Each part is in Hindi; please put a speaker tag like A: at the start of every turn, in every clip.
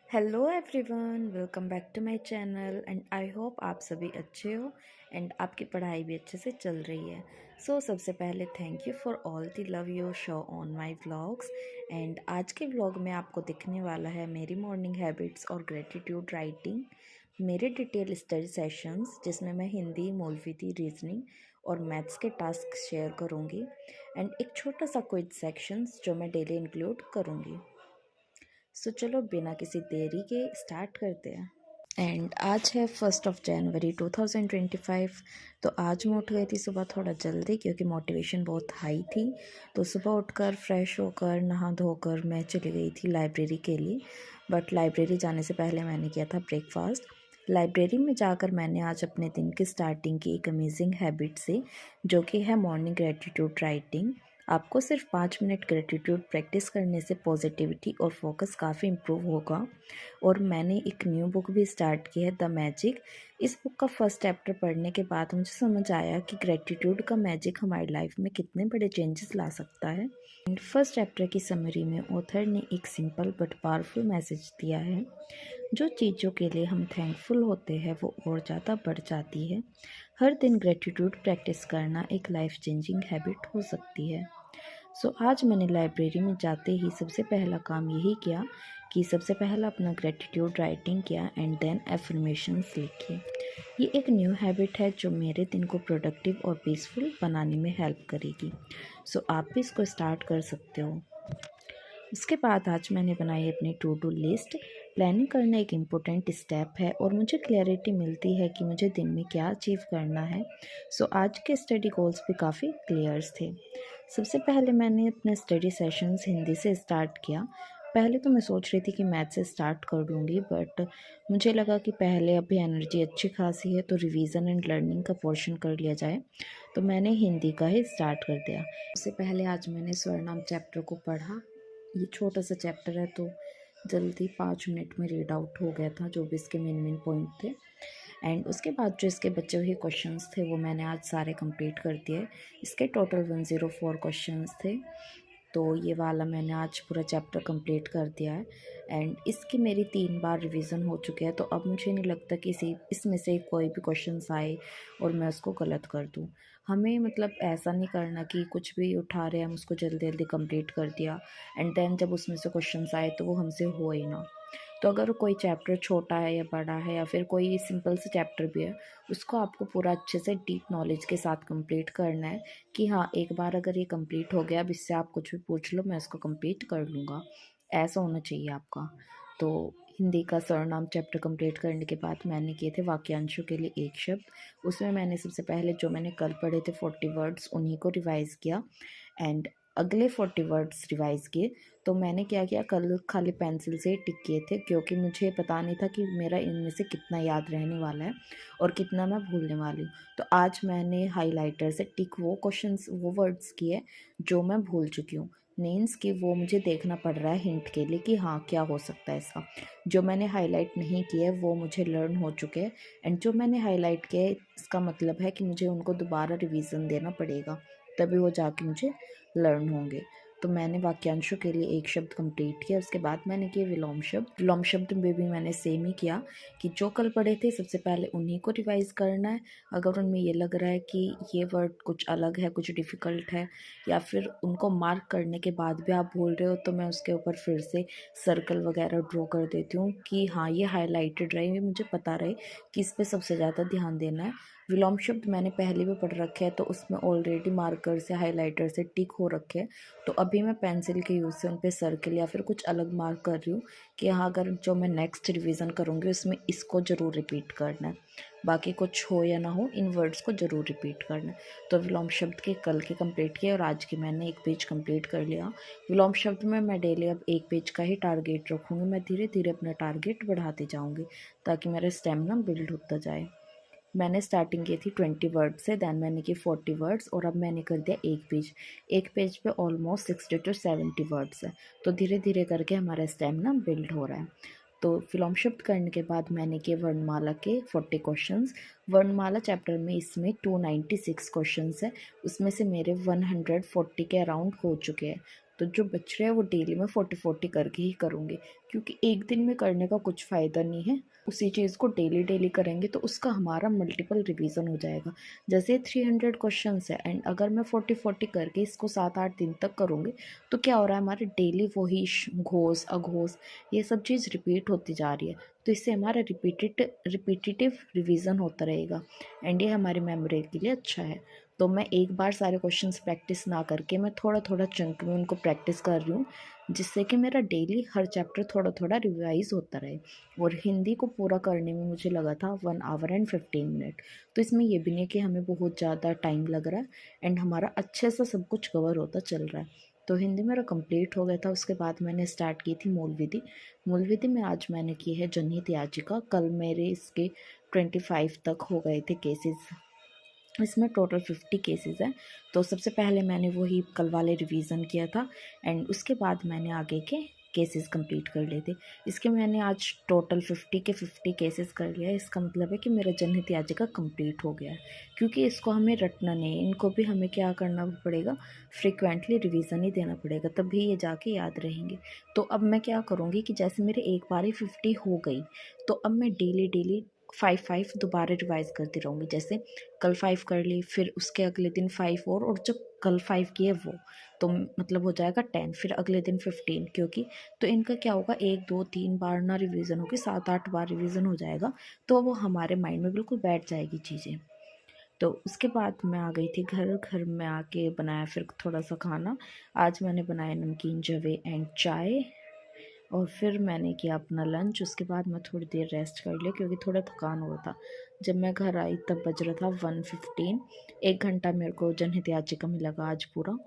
A: Hello everyone, welcome back to my channel and I hope आप सभी अच्छे हो एंड आपकी पढ़ाई भी अच्छे से चल रही है। सबसे पहले thank you for all the love you show on my vlogs. And आज के व्लॉग में आपको दिखने वाला है मेरी मॉर्निंग हैबिट्स और ग्रेटिट्यूड राइटिंग, मेरे डिटेल स्टडी सेशंस जिसमें मैं हिंदी, मौलवी, रीजनिंग और मैथ्स के टास्क शेयर करूँगी एंड एक छोटा सा क्विज सेक्शंस जो मैं डेली इंक्लूड करूँगी। चलो बिना किसी देरी के स्टार्ट करते हैं। एंड आज है 1 जनवरी 2025। तो आज मैं उठ गई थी सुबह थोड़ा जल्दी क्योंकि मोटिवेशन बहुत हाई थी। तो सुबह उठकर फ्रेश होकर नहा धोकर मैं चली गई थी लाइब्रेरी के लिए। बट लाइब्रेरी जाने से पहले मैंने किया था ब्रेकफास्ट। लाइब्रेरी में जाकर मैंने आज अपने दिन की स्टार्टिंग की एक अमेजिंग हैबिट से, जो कि है मॉर्निंग ग्रेटिट्यूड राइटिंग। आपको सिर्फ 5 मिनट ग्रेटिट्यूड प्रैक्टिस करने से पॉजिटिविटी और फोकस काफ़ी इम्प्रूव होगा। और मैंने एक न्यू बुक भी स्टार्ट की है, द मैजिक। इस बुक का फर्स्ट चैप्टर पढ़ने के बाद मुझे समझ आया कि ग्रेटिट्यूड का मैजिक हमारी लाइफ में कितने बड़े चेंजेस ला सकता है। एंड फर्स्ट चैप्टर की समरी में ऑथर ने एक सिंपल बट पावरफुल मैसेज दिया है। जो चीज़ों के लिए हम थैंकफुल होते हैं वो और ज़्यादा बढ़ जाती है। हर दिन ग्रेटिट्यूड प्रैक्टिस करना एक लाइफ चेंजिंग हैबिट हो सकती है। आज मैंने लाइब्रेरी में जाते ही सबसे पहला काम यही किया कि सबसे पहला अपना ग्रेटिट्यूड राइटिंग किया एंड देन एफर्मेशंस लिखे। ये एक न्यू हैबिट है जो मेरे दिन को प्रोडक्टिव और पीसफुल बनाने में हेल्प करेगी। आप भी इसको स्टार्ट कर सकते हो। उसके बाद आज मैंने बनाई अपनी टू डू लिस्ट। प्लानिंग करना एक इम्पोर्टेंट स्टेप है और मुझे क्लैरिटी मिलती है कि मुझे दिन में क्या अचीव करना है। आज के स्टडी गोल्स भी काफ़ी क्लियर्स थे। सबसे पहले मैंने अपने स्टडी सेशंस हिंदी से स्टार्ट किया। पहले तो मैं सोच रही थी कि मैथ से स्टार्ट कर लूँगी, बट मुझे लगा कि पहले अभी एनर्जी अच्छी खासी है तो रिवीजन एंड लर्निंग का पोर्शन कर लिया जाए। तो मैंने हिंदी का ही स्टार्ट कर दिया। उससे पहले आज मैंने स्वरनाम चैप्टर को पढ़ा। ये छोटा सा चैप्टर है तो जल्दी 5 मिनट में रीड आउट हो गया था, जो भी इसके मेन पॉइंट थे। एंड उसके बाद जो इसके बचे हुए क्वेश्चंस थे वो मैंने आज सारे कंप्लीट कर दिए। इसके टोटल 104 क्वेश्चंस थे। तो ये वाला मैंने आज पूरा चैप्टर कंप्लीट कर दिया है एंड इसकी मेरी 3 बार रिवीजन हो चुके हैं। तो अब मुझे नहीं लगता कि इसमें से कोई भी क्वेश्चंस आए और मैं उसको गलत कर दूं। हमें मतलब ऐसा नहीं करना कि कुछ भी उठा रहे हैं हम उसको जल्दी जल्दी कंप्लीट कर दिया एंड देन जब उसमें से क्वेश्चंस आए तो वो हमसे हो ही ना। तो अगर कोई चैप्टर छोटा है या बड़ा है या फिर कोई सिंपल सा चैप्टर भी है, उसको आपको पूरा अच्छे से डीप नॉलेज के साथ कंप्लीट करना है कि हाँ, एक बार अगर ये कंप्लीट हो गया अब इससे आप कुछ भी पूछ लो मैं इसको कंप्लीट कर लूँगा। ऐसा होना चाहिए आपका। तो हिंदी का सरनाम चैप्टर कंप्लीट करने के बाद मैंने किए थे वाक्यांशों के लिए एक शब्द। उसमें मैंने सबसे पहले जो मैंने कल पढ़े थे 40 वर्ड्स उन्हीं को रिवाइज़ किया एंड अगले 40 वर्ड्स रिवाइज़ किए। तो मैंने क्या किया, कल खाली पेंसिल से टिक किए थे क्योंकि मुझे पता नहीं था कि मेरा इनमें से कितना याद रहने वाला है और कितना मैं भूलने वाली हूँ। तो आज मैंने हाइलाइटर से टिक वो वर्ड्स किए जो मैं भूल चुकी हूँ। मीन्स कि वो मुझे देखना पड़ रहा है हिंट के लिए कि हाँ क्या हो सकता है इसका। जो मैंने हाईलाइट नहीं किए वो मुझे लर्न हो चुके हैं एंड जो मैंने हाईलाइट किए इसका मतलब है कि मुझे उनको दोबारा रिवीजन देना पड़ेगा, तभी वो जाके मुझे लर्न होंगे। तो मैंने वाक्यांशों के लिए एक शब्द कंप्लीट किया। उसके बाद मैंने किया विलोम शब्द। विलोम शब्द में भी मैंने सेम ही किया कि जो कल पढ़े थे सबसे पहले उन्हीं को रिवाइज करना है। अगर उनमें ये लग रहा है कि ये वर्ड कुछ अलग है, कुछ डिफ़िकल्ट है या फिर उनको मार्क करने के बाद भी आप भूल रहे हो, तो मैं उसके ऊपर फिर से सर्कल वगैरह ड्रॉ कर देती हूँ कि हाँ ये हाईलाइटेड रहे, ये मुझे पता रहे कि इस पर सबसे ज़्यादा ध्यान देना है। विलोम शब्द मैंने पहले भी पढ़ रखे हैं तो उसमें ऑलरेडी मार्कर से हाइलाइटर से टिक हो रखे हैं। तो अभी मैं पेंसिल के यूज़ से उन पे सर्कल या फिर कुछ अलग मार्क कर रही हूँ कि हाँ अगर जो मैं नेक्स्ट रिवीजन करूँगी उसमें इसको ज़रूर रिपीट करना है। बाकी कुछ हो या ना हो इन वर्ड्स को ज़रूर रिपीट करना है। तो विलोम शब्द के कल के कंप्लीट किए और आज के मैंने एक पेज कंप्लीट कर लिया। विलोम शब्द में मैं डेली अब एक पेज का ही टारगेट रखूँगी। मैं धीरे धीरे अपना टारगेट बढ़ाती जाऊँगी ताकि मेरा स्टेमिना बिल्ड होता जाए। मैंने स्टार्टिंग की थी 20 वर्ड से, देन मैंने की 40 वर्ड्स और अब मैंने कर दिया एक पेज पे ऑलमोस्ट 60 to 70 वर्ड्स है। तो धीरे धीरे करके हमारा स्टेमिना बिल्ड हो रहा है। तो विलोम शब्द करने के बाद मैंने किए वर्णमाला के 40 क्वेश्चंस। वर्णमाला चैप्टर में इसमें 296 क्वेश्चंस है, उसमें से मेरे 140 के अराउंड हो चुके हैं। तो जो बच रहा है वो डेली मैं 40-40 करके ही करूँगी, क्योंकि एक दिन में करने का कुछ फ़ायदा नहीं है। उसी चीज़ को डेली डेली करेंगे तो उसका हमारा मल्टीपल रिवीजन हो जाएगा। जैसे 300 क्वेश्चंस है एंड अगर मैं 40-40 करके इसको 7-8 दिन तक करूँगी तो क्या हो रहा है, हमारे डेली वही घोष अघोष ये सब चीज़ रिपीट होती जा रही है। तो इससे हमारा रिपीटेटिव रिवीजन होता रहेगा एंड ये हमारी मेमोरी के लिए अच्छा है। तो मैं एक बार सारे क्वेश्चंस प्रैक्टिस ना करके मैं थोड़ा थोड़ा चंक में उनको प्रैक्टिस कर रही हूँ, जिससे कि मेरा डेली हर चैप्टर थोड़ा थोड़ा रिवाइज होता रहे। और हिंदी को पूरा करने में मुझे लगा था 1 आवर एंड 15 मिनट। तो इसमें ये भी नहीं कि हमें बहुत ज़्यादा टाइम लग रहा है एंड हमारा अच्छे से सब कुछ कवर होता चल रहा है। तो हिंदी मेरा कंप्लीट हो गया था। उसके बाद मैंने स्टार्ट की थी मूल विधि। मूल विधि में आज मैंने की है जनहित याचिका। कल मेरे इसके 25 तक हो गए थे केसेस। इसमें टोटल 50 केसेस हैं। तो सबसे पहले मैंने वही कल वाले रिवीजन किया था एंड उसके बाद मैंने आगे के केसेस कंप्लीट कर लिए थे। इसके मैंने आज टोटल 50 के 50 केसेस कर लिया है। इसका मतलब है कि मेरा जनहित याचिका कंप्लीट हो गया है, क्योंकि इसको हमें रटना नहीं है, इनको भी हमें क्या करना पड़ेगा, फ्रिक्वेंटली रिवीजन ही देना पड़ेगा, तभी ये जाके याद रहेंगे। तो अब मैं क्या करूँगी कि जैसे मेरे एक बार ही 50 हो गई तो अब मैं डेली डेली 5 दोबारा रिवाइज़ करती रहूँगी। जैसे कल 5 कर ली, फिर उसके अगले दिन 5 और जब कल 5 किए वो तो मतलब हो जाएगा 10, फिर अगले दिन 15, क्योंकि तो इनका क्या होगा, 1 2 3 बार ना रिवीजन होगी, 7 8 बार रिवीजन हो जाएगा। तो वो हमारे माइंड में बिल्कुल बैठ जाएगी चीज़ें। तो उसके बाद मैं आ गई थी घर में आके बनाया फिर थोड़ा सा खाना। आज मैंने बनाया नमकीन जवे एंड चाय और फिर मैंने किया अपना लंच। उसके बाद मैं थोड़ी देर रेस्ट कर लिया क्योंकि थोड़ा थकान हुआ था। जब मैं घर आई तब बज रहा था 1:15। 1 घंटा मेरे को जनहित याचिका में लगा आज पूरा।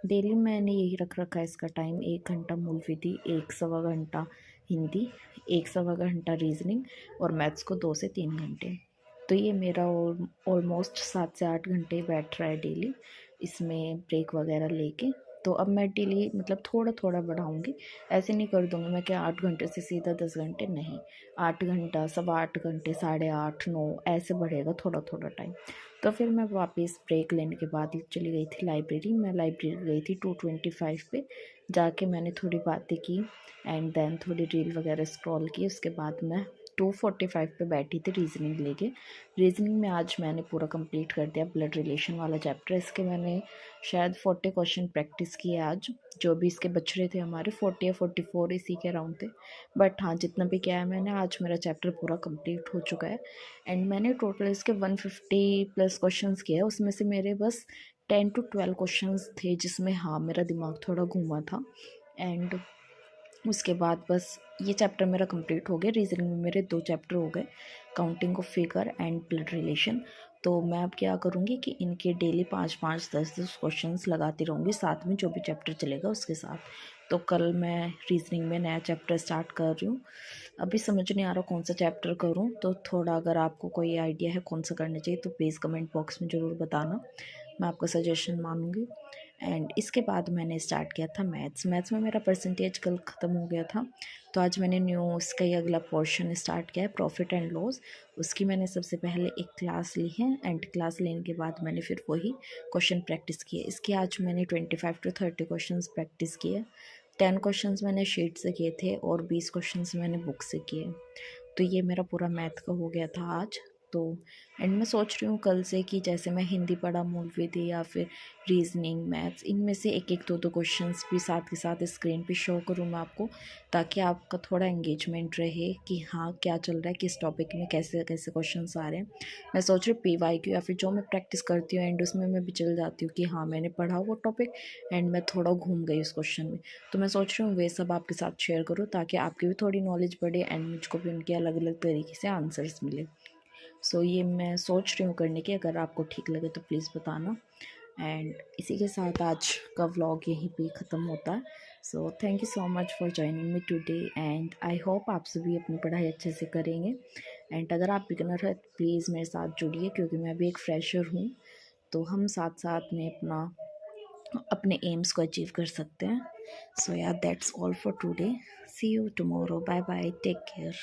A: डेली मैंने यही रख रखा है इसका टाइम, 1 घंटा मूल विधि, 1 सवा घंटा हिंदी, 1 सवा घंटा रीजनिंग और मैथ्स को 2 से 3 घंटे। तो ये मेरा ऑलमोस्ट 7 से 8 घंटे बैठ रहा है डेली, इसमें ब्रेक वगैरह लेके। तो अब मैं डेली मतलब थोड़ा थोड़ा बढ़ाऊँगी, ऐसे नहीं कर दूँगी मैं कि 8 घंटे से सीधा 10 घंटे, नहीं। 8 घंटा, सवा 8 घंटे, 8:30, 9 ऐसे बढ़ेगा थोड़ा थोड़ा टाइम। तो फिर मैं वापस ब्रेक लेने के बाद चली गई थी लाइब्रेरी। मैं लाइब्रेरी गई थी 225 पे। जाके मैंने थोड़ी बातें की एंड देन थोड़ी रील वगैरह स्क्रॉल की। उसके बाद मैं 2:45 पे बैठी थी रीजनिंग लेके। रीजनिंग में आज मैंने पूरा कंप्लीट कर दिया ब्लड रिलेशन वाला चैप्टर। इसके मैंने शायद 40 क्वेश्चन प्रैक्टिस किए आज। जो भी इसके बच रहे थे हमारे 40 या 44 इसी के अराउंड थे। बट हाँ, जितना भी किया है मैंने, आज मेरा चैप्टर पूरा कंप्लीट हो चुका है एंड मैंने टोटल इसके 150 प्लस क्वेश्चंस किए हैं। उसमें से मेरे बस 10 to 12 क्वेश्चंस थे जिसमें हाँ मेरा दिमाग थोड़ा घूमा था एंड उसके बाद बस ये चैप्टर मेरा कंप्लीट हो गया। रीजनिंग में मेरे 2 चैप्टर हो गए, counting of figure and blood relation. तो मैं अब क्या करूँगी कि इनके डेली 5-5, 10-10 क्वेश्चंस लगाती रहूँगी, साथ में जो भी चैप्टर चलेगा उसके साथ। तो कल मैं रीजनिंग में नया चैप्टर स्टार्ट कर रही हूँ। अभी समझ नहीं आ रहा कौन सा चैप्टर करूँ, तो थोड़ा अगर आपको कोई आइडिया है कौन सा करना चाहिए तो प्लीज़ कमेंट बॉक्स में ज़रूर बताना, मैं आपका सजेशन मानूँगी। एंड इसके बाद मैंने स्टार्ट किया था मैथ्स में मेरा परसेंटेज कल ख़त्म हो गया था। तो आज मैंने न्यू उसका ही अगला पोर्शन स्टार्ट किया है, प्रॉफिट एंड लॉस। उसकी मैंने सबसे पहले एक क्लास ली है एंड क्लास लेने के बाद मैंने फिर वही क्वेश्चन प्रैक्टिस किए। इसके आज मैंने 25 to 30 क्वेश्चन प्रैक्टिस किए। 10 क्वेश्चन मैंने शीट से किए थे और 20 क्वेश्चन मैंने बुक से किए। तो ये मेरा पूरा मैथ का हो गया था आज। तो एंड मैं सोच रही हूँ कल से कि जैसे मैं हिंदी पढ़ा, मूल विधि या फिर रीजनिंग, मैथ्स, इनमें से एक एक दो दो क्वेश्चंस भी साथ के साथ स्क्रीन पे शो करूँ मैं आपको, ताकि आपका थोड़ा एंगेजमेंट रहे कि हाँ क्या चल रहा है, किस टॉपिक में कैसे कैसे क्वेश्चंस आ रहे हैं। मैं सोच रही हूँ PYQ या फिर जो मैं प्रैक्टिस करती हूँ एंड उसमें मैं भी चल जाती हूँ कि हाँ मैंने पढ़ा वो टॉपिक एंड मैं थोड़ा घूम गई उस क्वेश्चन में। तो मैं सोच रही हूँ वे सब आपके साथ शेयर करूँ ताकि आपकी भी थोड़ी नॉलेज बढ़े एंड मुझको भी उनके अलग अलग तरीके से आंसर्स मिले। सो ये मैं सोच रही हूँ करने की, अगर आपको ठीक लगे तो प्लीज़ बताना। एंड इसी के साथ आज का व्लॉग यहीं पे ख़त्म होता है। So thank you so much for joining me today and I hope आप सभी अपनी पढ़ाई अच्छे से करेंगे। एंड अगर आप बिगिनर है तो प्लीज़ मेरे साथ जुड़िए, क्योंकि मैं भी एक फ्रेशर हूँ। तो हम साथ साथ में अपने एम्स को अचीव कर सकते हैं। So yeah that's all for today. See you tomorrow. Bye bye, take care.